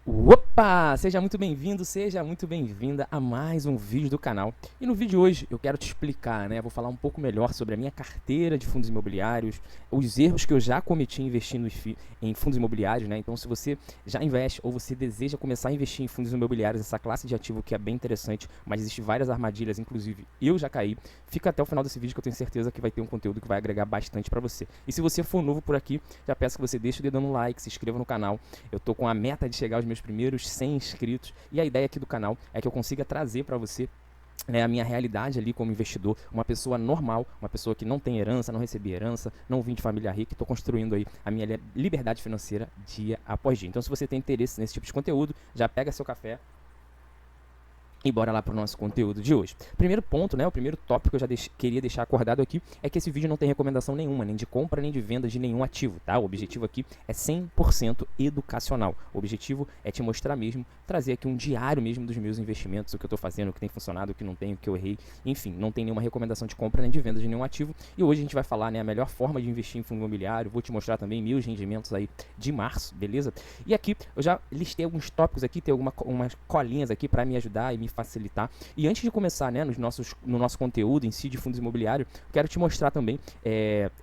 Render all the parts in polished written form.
Opa! Seja muito bem-vindo, seja muito bem-vinda a mais um vídeo do canal. E no vídeo de hoje eu quero te explicar, né? Vou falar um pouco melhor sobre a minha carteira de fundos imobiliários, os erros que eu já cometi investindo em fundos imobiliários, né? Então, se você já investe ou você deseja começar a investir em fundos imobiliários, essa classe de ativo que é bem interessante, mas existem várias armadilhas, inclusive eu já caí, fica até o final desse vídeo que eu tenho certeza que vai ter um conteúdo que vai agregar bastante para você. E se você for novo por aqui, já peço que você deixe o dedo no like, se inscreva no canal. Eu tô com a meta de chegar aos meus primeiros 100 inscritos e a ideia aqui do canal é que eu consiga trazer para você a minha realidade ali como investidor, uma pessoa normal, uma pessoa que não tem herança, não recebi herança, não vim de família rica, estou construindo aí a minha liberdade financeira dia após dia. Então, se você tem interesse nesse tipo de conteúdo, já pega seu café e bora lá para o nosso conteúdo de hoje. Primeiro ponto, né, o primeiro tópico que eu já queria deixar acordado aqui é que esse vídeo não tem recomendação nenhuma, nem de compra, nem de venda de nenhum ativo, tá? O objetivo aqui é 100% educacional. O objetivo é te mostrar mesmo, trazer aqui um diário mesmo dos meus investimentos, o que eu estou fazendo, o que tem funcionado, o que não tem, o que eu errei. Enfim, não tem nenhuma recomendação de compra nem de venda de nenhum ativo. E hoje a gente vai falar, né, a melhor forma de investir em fundo imobiliário. Vou te mostrar também meus rendimentos aí de março, beleza? E aqui eu já listei alguns tópicos aqui, tem umas colinhas aqui para me ajudar e me facilitar. E antes de começar, né, no nosso conteúdo em si de fundos imobiliários, quero te mostrar também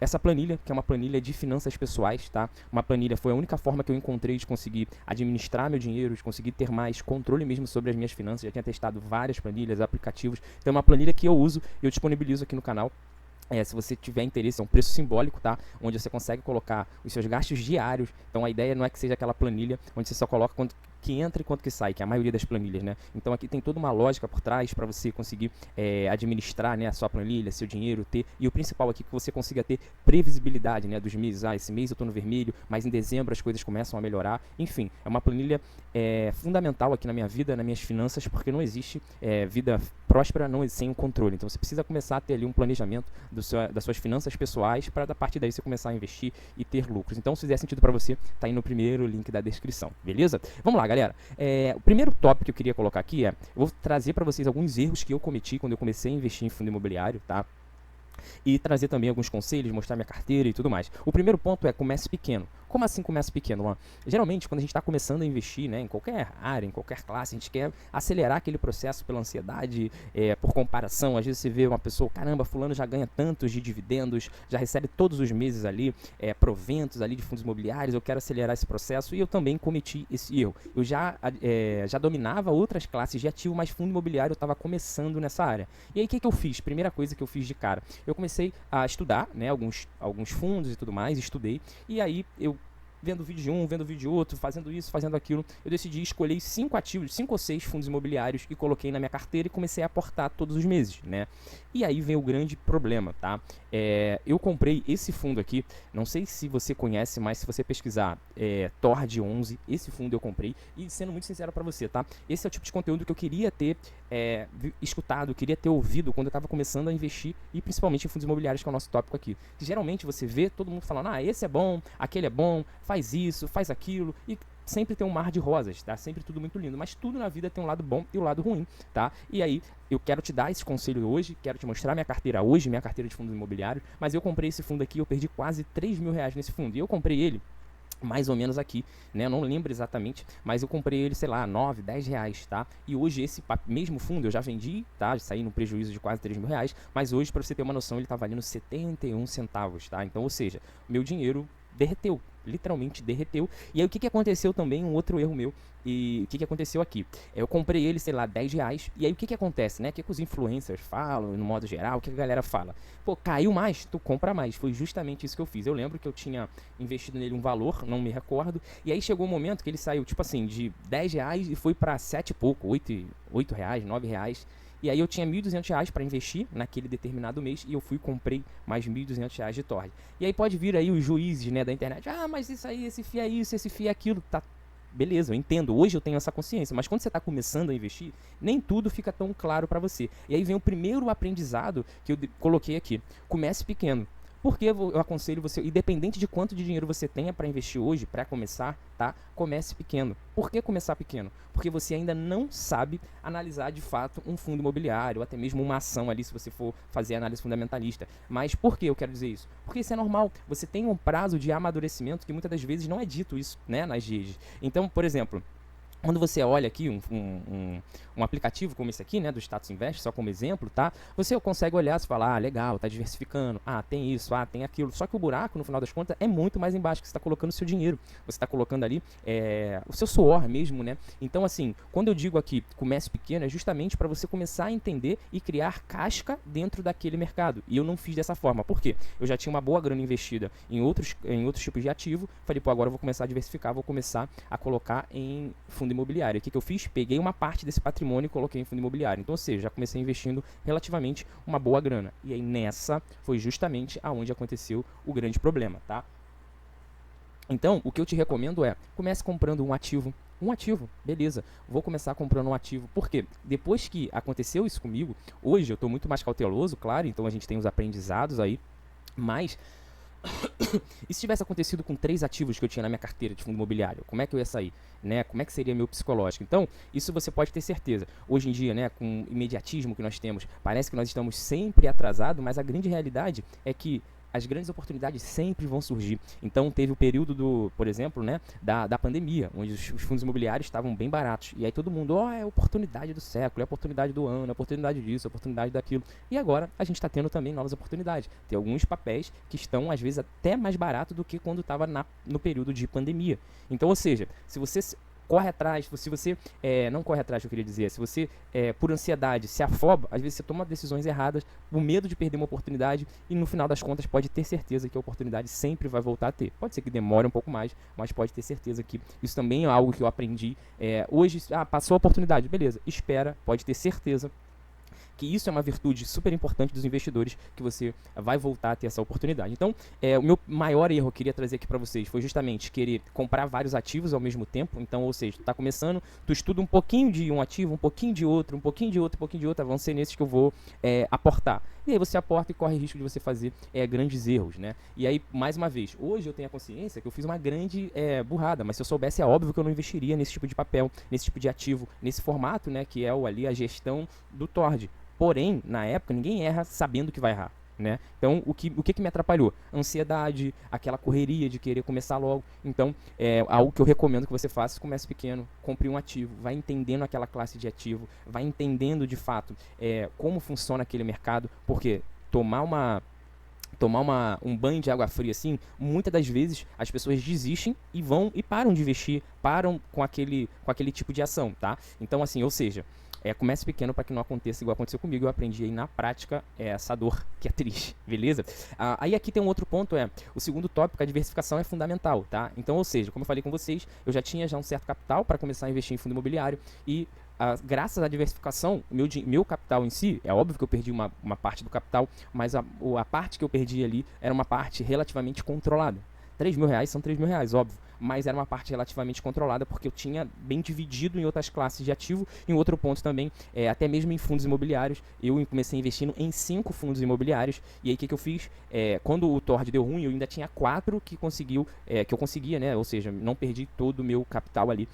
essa planilha, que é uma planilha de finanças pessoais, tá? Uma planilha foi a única forma que eu encontrei de conseguir administrar meu dinheiro, de conseguir ter mais controle mesmo sobre as minhas finanças. Já tinha testado várias planilhas, aplicativos. Então é uma planilha que eu uso e eu disponibilizo aqui no canal. Se você tiver interesse, é um preço simbólico, tá? Onde você consegue colocar os seus gastos diários. Então a ideia não é que seja aquela planilha onde você só coloca quanto que entra e quanto que sai, que é a maioria das planilhas, né? Então aqui tem toda uma lógica por trás para você conseguir administrar, né, a sua planilha, seu dinheiro, ter, e o principal aqui que você consiga ter previsibilidade, né, dos meses. Esse mês eu estou no vermelho, mas em dezembro as coisas começam a melhorar. Enfim, é uma planilha fundamental aqui na minha vida, nas minhas finanças, porque não existe vida próspera sem um controle. Então você precisa começar a ter ali um planejamento das suas finanças pessoais para da partir daí você começar a investir e ter lucros. Então, se fizer sentido para você, tá aí no primeiro link da descrição, beleza? Vamos lá, galera. O primeiro tópico que eu queria colocar aqui eu vou trazer para vocês alguns erros que eu cometi quando eu comecei a investir em fundo imobiliário, tá? E trazer também alguns conselhos, mostrar minha carteira e tudo mais. O primeiro ponto é comece pequeno. Como assim comece pequeno, Luan? Geralmente, quando a gente está começando a investir, né, em qualquer área, em qualquer classe, a gente quer acelerar aquele processo pela ansiedade, por comparação. Às vezes você vê uma pessoa, caramba, fulano já ganha tantos de dividendos, já recebe todos os meses ali proventos ali de fundos imobiliários, eu quero acelerar esse processo, e eu também cometi esse erro. Eu já dominava outras classes de ativo, mas fundo imobiliário eu estava começando nessa área. E aí o que eu fiz? Primeira coisa que eu fiz de cara, eu comecei a estudar, né, alguns fundos e tudo mais, estudei, e aí eu vendo vídeo de um, vendo vídeo de outro, fazendo isso, fazendo aquilo, eu decidi escolher 5 ativos, 5 ou 6 fundos imobiliários e coloquei na minha carteira e comecei a aportar todos os meses, né? E aí vem o grande problema, tá? Eu comprei esse fundo aqui, não sei se você conhece, mas se você pesquisar TORD 11, esse fundo eu comprei, e sendo muito sincero para você, tá? Esse é o tipo de conteúdo que eu queria ter escutado, queria ter ouvido quando eu estava começando a investir, e principalmente em fundos imobiliários, que é o nosso tópico aqui. Que geralmente você vê todo mundo falando, esse é bom, aquele é bom, faz isso, faz aquilo, e sempre tem um mar de rosas, tá? Sempre tudo muito lindo, mas tudo na vida tem um lado bom e um lado ruim, tá? E aí, eu quero te dar esse conselho hoje, quero te mostrar minha carteira hoje, minha carteira de fundos imobiliários, mas eu comprei esse fundo aqui, eu perdi quase 3 mil reais nesse fundo, e eu comprei ele mais ou menos aqui, né? Eu não lembro exatamente, mas eu comprei ele, sei lá, 9, 10 reais, tá? E hoje esse mesmo fundo eu já vendi, tá? Já saí no prejuízo de quase 3 mil reais, mas hoje, para você ter uma noção, ele tá valendo 71 centavos, tá? Então, ou seja, meu dinheiro derreteu, literalmente derreteu. E aí o que aconteceu também, um outro erro meu, e o que aconteceu aqui? Eu comprei ele, sei lá, 10 reais, e aí o que acontece, né? O que os influencers falam, no modo geral, o que a galera fala? Pô, caiu mais, tu compra mais. Foi justamente isso que eu fiz. Eu lembro que eu tinha investido nele um valor, não me recordo, e aí chegou um momento que ele saiu, tipo assim, de 10 reais e foi para 7 e pouco, 8 reais, 9 reais. E aí eu tinha R$ 1.200 para investir naquele determinado mês, e eu fui e comprei mais R$ 1.200 de torre. E aí pode vir aí os juízes, né, da internet, mas isso aí, esse FII é isso, esse FII é aquilo, tá? Beleza, eu entendo, hoje eu tenho essa consciência, mas quando você está começando a investir, nem tudo fica tão claro para você. E aí vem o primeiro aprendizado que eu coloquei aqui. Comece pequeno. Porque eu aconselho você, independente de quanto de dinheiro você tenha para investir hoje, para começar, tá? Comece pequeno. Por que começar pequeno? Porque você ainda não sabe analisar de fato um fundo imobiliário, ou até mesmo uma ação ali, se você for fazer análise fundamentalista. Mas por que eu quero dizer isso? Porque isso é normal. Você tem um prazo de amadurecimento que muitas das vezes não é dito isso, né, nas GIs. Então, por exemplo, Quando você olha aqui um aplicativo como esse aqui, né, do Status Invest, só como exemplo, tá? Você consegue olhar e falar, ah, legal, tá diversificando, ah, tem isso, ah, tem aquilo. Só que o buraco, no final das contas, é muito mais embaixo, que você está colocando o seu dinheiro. Você está colocando ali o seu suor mesmo, né? Então, assim, quando eu digo aqui comece pequeno, é justamente para você começar a entender e criar casca dentro daquele mercado. E eu não fiz dessa forma. Por quê? Eu já tinha uma boa grana investida em outros tipos de ativo. Falei, pô, agora eu vou começar a diversificar, vou começar a colocar em fundo imobiliário. O que eu fiz? Peguei uma parte desse patrimônio e coloquei em fundo imobiliário. Então, ou seja, já comecei investindo relativamente uma boa grana. E aí nessa foi justamente aonde aconteceu o grande problema, tá? Então, o que eu te recomendo é, comece comprando um ativo. Um ativo, beleza. Vou começar comprando um ativo. Por quê? Depois que aconteceu isso comigo, hoje eu estou muito mais cauteloso, claro, então a gente tem os aprendizados aí, mas e se tivesse acontecido com 3 ativos que eu tinha na minha carteira de fundo imobiliário, como é que eu ia sair? Né? Como é que seria meu psicológico? Então, isso você pode ter certeza. Hoje em dia, né, com o imediatismo que nós temos, parece que nós estamos sempre atrasados, mas a grande realidade é que as grandes oportunidades sempre vão surgir. Então, teve o período por exemplo, né, da pandemia, onde os fundos imobiliários estavam bem baratos. E aí todo mundo, é a oportunidade do século, é a oportunidade do ano, é a oportunidade disso, é a oportunidade daquilo. E agora a gente está tendo também novas oportunidades. Tem alguns papéis que estão, às vezes, até mais barato do que quando estava no período de pandemia. Então, ou seja, se você corre atrás, se você não corre atrás, eu queria dizer, se você, por ansiedade, se afoba, às vezes você toma decisões erradas, por medo de perder uma oportunidade, e no final das contas pode ter certeza que a oportunidade sempre vai voltar a ter. Pode ser que demore um pouco mais, mas pode ter certeza que isso também é algo que eu aprendi. Hoje, passou a oportunidade, beleza, espera, pode ter certeza que isso é uma virtude super importante dos investidores, que você vai voltar a ter essa oportunidade. Então, o meu maior erro que eu queria trazer aqui para vocês foi justamente querer comprar vários ativos ao mesmo tempo. Então, ou seja, tu está começando, tu estuda um pouquinho de um ativo, um pouquinho de outro, um pouquinho de outro, um pouquinho de outro, vão ser nesses que eu vou aportar. E aí você aporta e corre risco de você fazer grandes erros, né? E aí, mais uma vez, hoje eu tenho a consciência que eu fiz uma grande burrada, mas se eu soubesse, é óbvio que eu não investiria nesse tipo de papel, nesse tipo de ativo, nesse formato, né, que é ali a gestão do Tord. Porém, na época, ninguém erra sabendo que vai errar, né? Então, o que me atrapalhou? Ansiedade, aquela correria de querer começar logo. Então, algo que eu recomendo que você faça, comece pequeno, compre um ativo, vai entendendo aquela classe de ativo, vai entendendo de fato como funciona aquele mercado, porque tomar um banho de água fria assim, muitas das vezes as pessoas desistem e vão e param de investir, param com aquele tipo de ação, tá? Então, assim, ou seja, comece pequeno para que não aconteça igual aconteceu comigo. Eu aprendi aí na prática essa dor que é triste, beleza? Aí aqui tem um outro ponto, o segundo tópico, a diversificação é fundamental, tá? Então, ou seja, como eu falei com vocês, eu já tinha um certo capital para começar a investir em fundo imobiliário e graças à diversificação, meu capital em si, é óbvio que eu perdi uma parte do capital, mas a parte que eu perdi ali era uma parte relativamente controlada. R$3.000 são R$3.000, óbvio, mas era uma parte relativamente controlada, porque eu tinha bem dividido em outras classes de ativo. E um outro ponto também, até mesmo em fundos imobiliários, eu comecei investindo em 5 fundos imobiliários. E aí o que eu fiz? Quando o Tord deu ruim, eu ainda tinha 4 que eu conseguia, né? Ou seja, não perdi todo o meu capital ali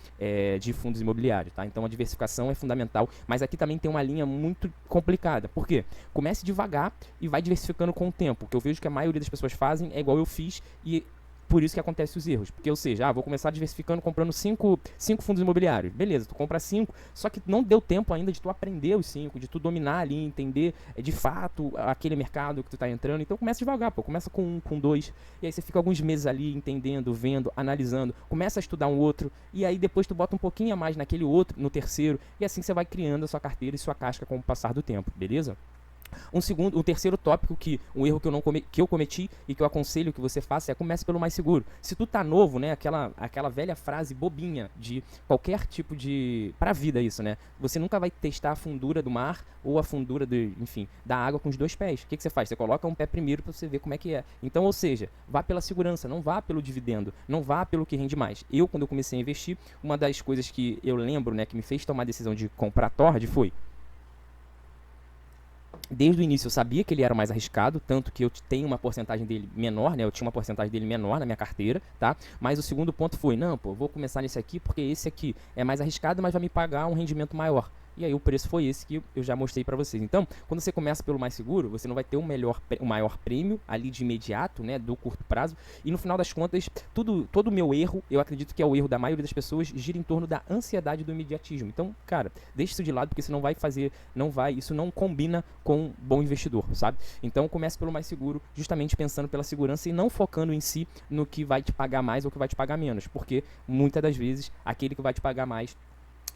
de fundos imobiliários, tá? Então a diversificação é fundamental, mas aqui também tem uma linha muito complicada. Por quê? Comece devagar e vai diversificando com o tempo. O que eu vejo que a maioria das pessoas fazem é igual eu fiz, e por isso que acontecem os erros. Porque, ou seja, vou começar diversificando comprando 5 fundos imobiliários. Beleza, tu compra 5, só que não deu tempo ainda de tu aprender os 5, de tu dominar ali, entender de fato aquele mercado que tu tá entrando. Então começa devagar, começa com 1, com 2, e aí você fica alguns meses ali entendendo, vendo, analisando, começa a estudar um outro, e aí depois tu bota um pouquinho a mais naquele outro, no terceiro, e assim você vai criando a sua carteira e sua casca com o passar do tempo, beleza? Um terceiro tópico, um erro que eu cometi e que eu aconselho que você faça, comece pelo mais seguro. Se tu tá novo, né, aquela velha frase bobinha de qualquer tipo de... pra vida isso, né? Você nunca vai testar a fundura do mar ou a fundura da água com os 2 pés. O que você faz? Você coloca um pé primeiro para você ver como é que é. Então, ou seja, vá pela segurança, não vá pelo dividendo, não vá pelo que rende mais. Quando eu comecei a investir, uma das coisas que eu lembro, né, que me fez tomar a decisão de comprar Tord foi... Desde o início eu sabia que ele era o mais arriscado, tanto que eu tenho uma porcentagem dele menor, né? Eu tinha uma porcentagem dele menor na minha carteira, tá? Mas o segundo ponto foi, vou começar nesse aqui porque esse aqui é mais arriscado, mas vai me pagar um rendimento maior. E aí o preço foi esse que eu já mostrei para vocês. Então, quando você começa pelo mais seguro, você não vai ter o maior prêmio ali de imediato, né, do curto prazo. E no final das contas, todo o meu erro, eu acredito que é o erro da maioria das pessoas, gira em torno da ansiedade do imediatismo. Então, cara, deixa isso de lado, porque isso isso não combina com um bom investidor, sabe? Então, comece pelo mais seguro, justamente pensando pela segurança e não focando em si no que vai te pagar mais ou que vai te pagar menos, porque muitas das vezes aquele que vai te pagar mais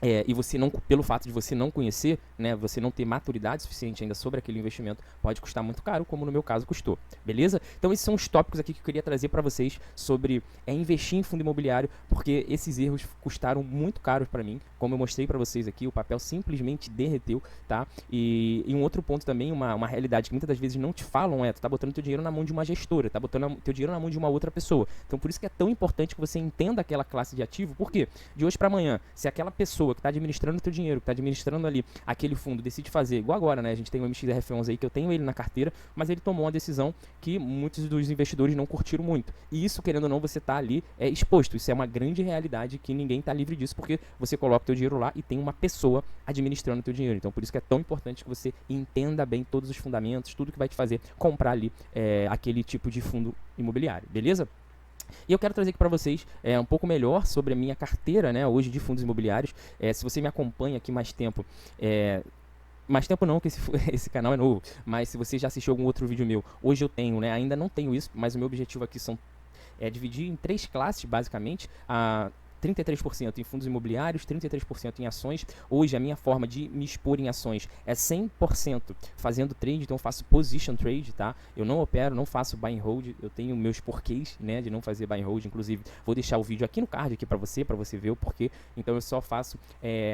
e você não, pelo fato de você não conhecer, né, você não ter maturidade suficiente ainda sobre aquele investimento, pode custar muito caro, como no meu caso custou, beleza? Então esses são os tópicos aqui que eu queria trazer para vocês sobre investir em fundo imobiliário, porque esses erros custaram muito caros para mim, como eu mostrei para vocês aqui, o papel simplesmente derreteu, tá? E um outro ponto também, uma realidade que muitas das vezes não te falam tu tá botando teu dinheiro na mão de uma gestora, tá botando teu dinheiro na mão de uma outra pessoa. Então por isso que é tão importante que você entenda aquela classe de ativo, porque de hoje para amanhã, se aquela pessoa que está administrando o teu dinheiro, que está administrando ali aquele fundo, decide fazer, igual agora, né? A gente tem o MXRF11 aí, que eu tenho ele na carteira, mas ele tomou uma decisão que muitos dos investidores não curtiram muito. E isso, querendo ou não, você está ali exposto. Isso é uma grande realidade que ninguém está livre disso, porque você coloca o teu dinheiro lá e tem uma pessoa administrando o teu dinheiro. Então, por isso que é tão importante que você entenda bem todos os fundamentos, tudo que vai te fazer comprar ali aquele tipo de fundo imobiliário, beleza? E eu quero trazer aqui para vocês um pouco melhor sobre a minha carteira, né, hoje de fundos imobiliários. Se você me acompanha aqui mais tempo, mais tempo não, que esse canal é novo, mas se você já assistiu algum outro vídeo meu, hoje eu tenho, né, ainda não tenho isso, mas o meu objetivo aqui é dividir em 3 classes, basicamente, 33% em fundos imobiliários, 33% em ações. Hoje a minha forma de me expor em ações é 100% fazendo trade, então eu faço position trade, tá? Eu não opero, não faço buy and hold, eu tenho meus porquês, né, de não fazer buy and hold, inclusive vou deixar o vídeo aqui no card aqui para você ver o porquê. Então eu só faço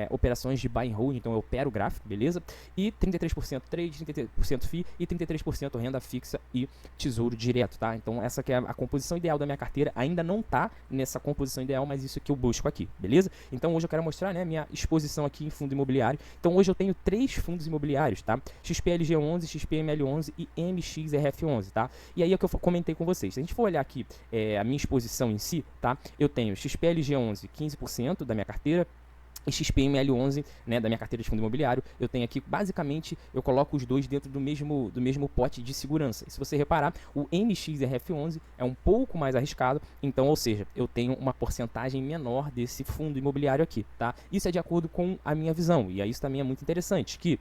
operações de buy and hold, então eu opero o gráfico, beleza? E 33% trade, 33% FII e 33% renda fixa e tesouro direto, tá? Então essa que é a composição ideal da minha carteira, ainda não tá nessa composição ideal, mas isso que eu busco aqui, beleza? Então hoje eu quero mostrar, né, minha exposição aqui em fundo imobiliário. Então hoje eu tenho 3 fundos imobiliários, tá? XPLG11, XPML11 e MXRF11, tá? E aí é o que eu comentei com vocês. Se a gente for olhar aqui a minha exposição em si, tá? Eu tenho XPLG11, 15% da minha carteira, e XPML11, né, da minha carteira de fundo imobiliário, eu tenho aqui, basicamente, eu coloco os dois dentro do mesmo pote de segurança. E se você reparar, o MXRF11 é um pouco mais arriscado, então, ou seja, eu tenho uma porcentagem menor desse fundo imobiliário aqui, tá? Isso é de acordo com a minha visão, e aí isso também é muito interessante, que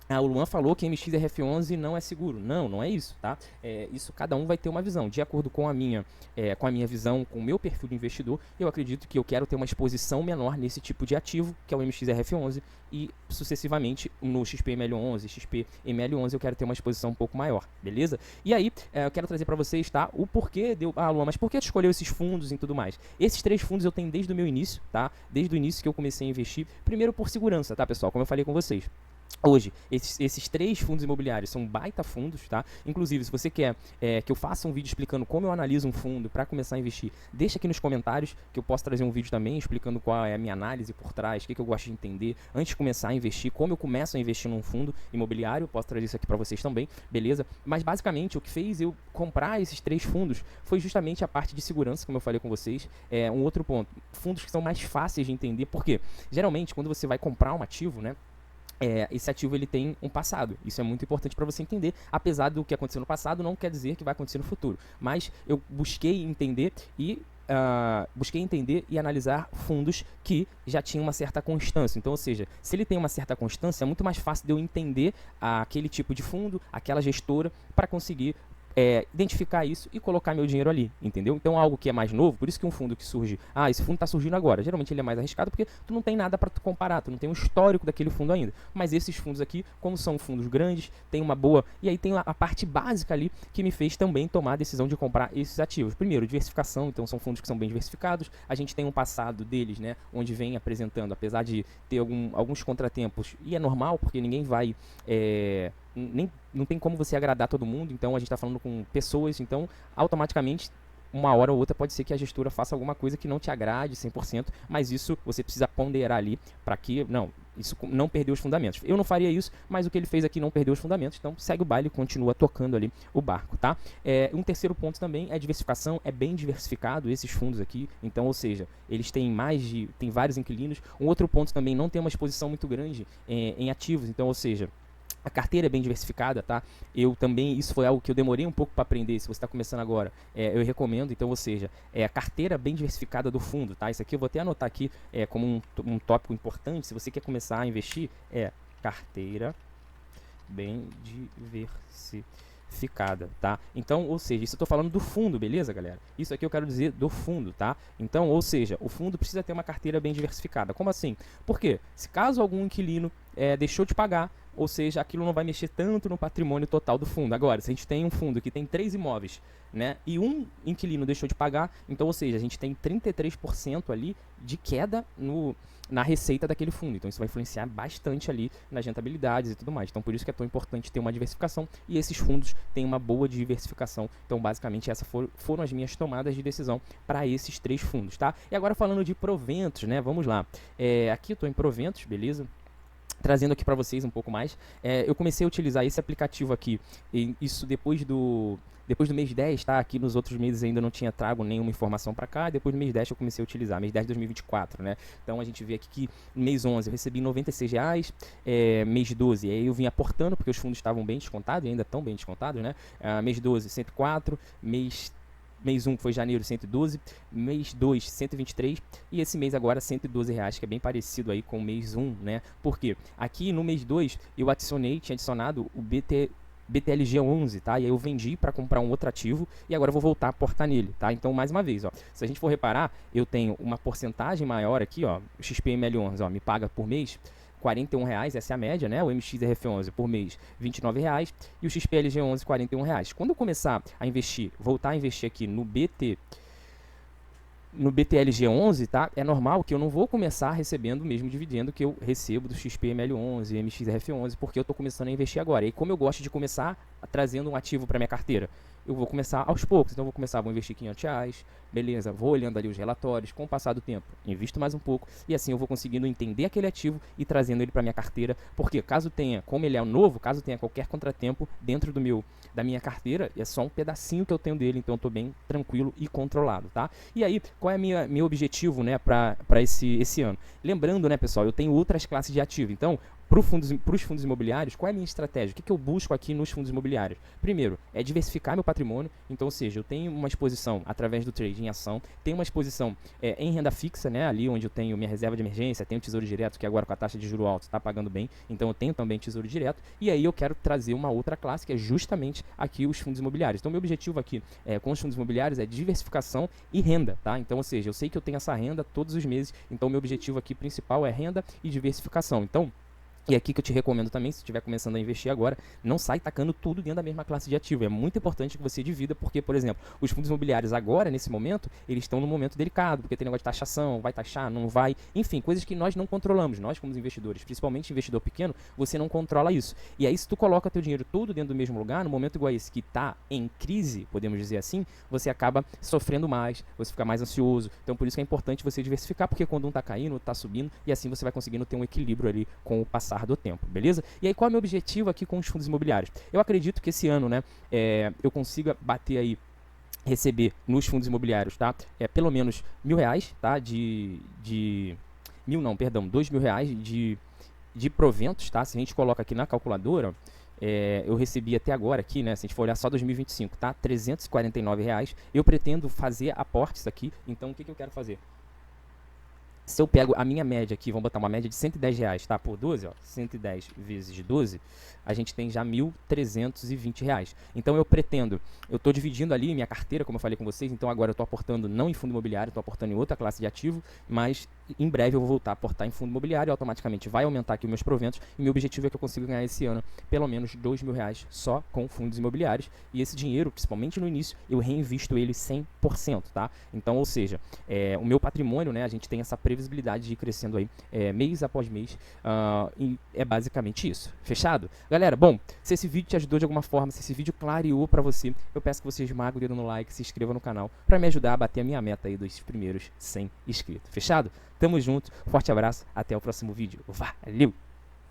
o Luan falou que MXRF11 não é seguro. Não, não é isso, tá? Isso cada um vai ter uma visão. De acordo com a minha visão, com o meu perfil de investidor, eu acredito que eu quero ter uma exposição menor nesse tipo de ativo, que é o MXRF11, e sucessivamente no XPML11, XPML11 eu quero ter uma exposição um pouco maior, beleza? E aí, eu quero trazer para vocês, tá? O porquê deu... Luan, mas por que tu escolheu esses fundos e tudo mais? Esses 3 fundos eu tenho desde o meu início, tá? Desde o início que eu comecei a investir. Primeiro por segurança, tá, pessoal? Como eu falei com vocês. Hoje, esses 3 fundos imobiliários são baita fundos, tá? Inclusive, se você quer que eu faça um vídeo explicando como eu analiso um fundo para começar a investir, deixa aqui nos comentários que eu posso trazer um vídeo também explicando qual é a minha análise por trás, o que eu gosto de entender antes de começar a investir, como eu começo a investir num fundo imobiliário. Posso trazer isso aqui para vocês também, beleza? Mas basicamente o que fez eu comprar esses 3 fundos foi justamente a parte de segurança, como eu falei com vocês. Um outro ponto, fundos que são mais fáceis de entender, porque geralmente quando você vai comprar um ativo, né, esse ativo ele tem um passado. Isso é muito importante para você entender. Apesar do que aconteceu no passado, não quer dizer que vai acontecer no futuro. Mas eu busquei entender e analisar fundos que já tinham uma certa constância. Então, ou seja, se ele tem uma certa constância, é muito mais fácil de eu entender aquele tipo de fundo, aquela gestora, para conseguir identificar isso e colocar meu dinheiro ali, entendeu? Então algo que é mais novo, por isso que um fundo que surge, esse fundo está surgindo agora, geralmente ele é mais arriscado porque tu não tem nada para tu comparar, tu não tem um histórico daquele fundo ainda, mas esses fundos aqui, como são fundos grandes, tem uma boa, e aí tem a parte básica ali que me fez também tomar a decisão de comprar esses ativos. Primeiro, diversificação, então são fundos que são bem diversificados, a gente tem um passado deles, né, onde vem apresentando, apesar de ter alguns contratempos, e é normal porque ninguém vai não tem como você agradar todo mundo, então a gente está falando com pessoas, então automaticamente uma hora ou outra pode ser que a gestora faça alguma coisa que não te agrade 100%, mas isso você precisa ponderar ali para que, não, Isso não perdeu os fundamentos. Eu não faria isso, mas o que ele fez aqui não perdeu os fundamentos, então segue o baile e continua tocando ali o barco, tá? Um terceiro ponto também é a diversificação, é bem diversificado esses fundos aqui, então, ou seja, eles têm tem vários inquilinos. Um outro ponto também, não tem uma exposição muito grande em ativos, então, ou seja, a carteira é bem diversificada, tá? Eu também, isso foi algo que eu demorei um pouco para aprender. Se você está começando agora, eu recomendo. Então, ou seja, a carteira bem diversificada do fundo, tá? Isso aqui eu vou até anotar aqui como um tópico importante. Se você quer começar a investir, carteira bem diversificada, tá? Então, ou seja, isso eu tô falando do fundo, beleza, galera? Isso aqui eu quero dizer do fundo, tá? Então, ou seja, o fundo precisa ter uma carteira bem diversificada. Como assim? Por quê? Se caso algum inquilino deixou de pagar, ou seja, aquilo não vai mexer tanto no patrimônio total do fundo. Agora, se a gente tem um fundo que tem 3 imóveis, né, e um inquilino deixou de pagar, então, ou seja, a gente tem 33% ali de queda na receita daquele fundo. Então, isso vai influenciar bastante ali nas rentabilidades e tudo mais. Então, por isso que é tão importante ter uma diversificação, e esses fundos têm uma boa diversificação. Então, basicamente, essas foram as minhas tomadas de decisão para esses 3 fundos, tá? E agora falando de proventos, né, vamos lá. Aqui eu estou em proventos, beleza? Trazendo aqui para vocês um pouco mais, eu comecei a utilizar esse aplicativo aqui, isso depois do mês 10, tá? Aqui nos outros meses ainda não tinha trago nenhuma informação para cá, depois do mês 10 eu comecei a utilizar, mês 10 de 2024, né? Então a gente vê aqui que no mês 11 eu recebi R$96, mês 12, aí eu vim aportando, porque os fundos estavam bem descontados, e ainda estão bem descontados, né? Mês 12, 104, mês 1 foi janeiro, 112, mês 2, 123, e esse mês agora R$112, que é bem parecido aí com o mês 1, né? Porque aqui no mês 2 eu tinha adicionado o BTLG11, tá? E aí eu vendi para comprar um outro ativo e agora eu vou voltar a aportar nele, tá? Então, mais uma vez, ó, se a gente for reparar, eu tenho uma porcentagem maior aqui, ó, o XPML11, ó, me paga por mês R$41, essa é a média, né? O MXRF11 por mês R$29 e o XPLG11 R$41. Quando eu começar a investir, voltar a investir aqui no BTLG11, tá? É normal que eu não vou começar recebendo o mesmo dividendo que eu recebo do XPML11 e MXRF11, porque eu estou começando a investir agora. E como eu gosto de começar trazendo um ativo para minha carteira, eu vou começar aos poucos. Então, vou investir R$500, beleza, vou olhando ali os relatórios, com o passar do tempo, invisto mais um pouco, e assim eu vou conseguindo entender aquele ativo e trazendo ele para minha carteira, porque caso tenha, como ele é novo, caso tenha qualquer contratempo dentro da minha carteira, é só um pedacinho que eu tenho dele, então eu estou bem tranquilo e controlado, tá? E aí, qual é meu objetivo, né, para esse ano? Lembrando, né, pessoal, eu tenho outras classes de ativo, então, para os fundos imobiliários, qual é a minha estratégia? O que eu busco aqui nos fundos imobiliários? Primeiro, é diversificar meu patrimônio. Então, ou seja, eu tenho uma exposição através do trade em ação, tenho uma exposição em renda fixa, né? Ali onde eu tenho minha reserva de emergência, tenho tesouro direto, que agora com a taxa de juros alta está pagando bem. Então, eu tenho também tesouro direto. E aí eu quero trazer uma outra classe, que é justamente aqui os fundos imobiliários. Então, meu objetivo aqui com os fundos imobiliários é diversificação e renda, tá? Então, ou seja, eu sei que eu tenho essa renda todos os meses. Então, meu objetivo aqui principal é renda e diversificação. Então, e aqui que eu te recomendo também, se estiver começando a investir agora, não sai tacando tudo dentro da mesma classe de ativo. É muito importante que você divida, porque, por exemplo, os fundos imobiliários agora, nesse momento, eles estão num momento delicado, porque tem negócio de taxação, vai taxar, não vai, enfim, coisas que nós não controlamos, nós como investidores, principalmente investidor pequeno, você não controla isso. E aí, se tu coloca teu dinheiro todo dentro do mesmo lugar, no momento igual a esse que está em crise, podemos dizer assim, você acaba sofrendo mais, você fica mais ansioso. Então, por isso que é importante você diversificar, porque quando um está caindo, outro está subindo, e assim você vai conseguindo ter um equilíbrio ali com o passar do tempo, beleza? E aí, qual é o meu objetivo aqui com os fundos imobiliários? Eu acredito que esse ano, né, eu consiga bater aí, receber nos fundos imobiliários, tá? Pelo menos R$1.000, tá? R$2.000 de proventos, tá? Se a gente coloca aqui na calculadora, eu recebi até agora aqui, né? Se a gente for olhar só 2025, tá? R$349. Eu pretendo fazer aportes aqui, então o que eu quero fazer? Se eu pego a minha média aqui, vamos botar uma média de R$110, tá? Por 12, ó, 110 vezes 12, a gente tem já R$1.320. Então eu estou dividindo ali minha carteira, como eu falei com vocês, então agora eu estou aportando não em fundo imobiliário, estou aportando em outra classe de ativo, mas em breve eu vou voltar a aportar em fundo imobiliário, automaticamente vai aumentar aqui os meus proventos, e meu objetivo é que eu consiga ganhar esse ano pelo menos R$2.000 só com fundos imobiliários, e esse dinheiro, principalmente no início, eu reinvisto ele 100%, tá? Então, ou seja, o meu patrimônio, né, a gente tem essa previsibilidade de ir crescendo aí mês após mês, e é basicamente isso. Fechado? Galera, bom, se esse vídeo te ajudou de alguma forma, se esse vídeo clareou pra você, eu peço que você esmague o dedo no like, se inscreva no canal, pra me ajudar a bater a minha meta aí dos primeiros 100 inscritos. Fechado? Tamo junto, forte abraço, até o próximo vídeo. Valeu!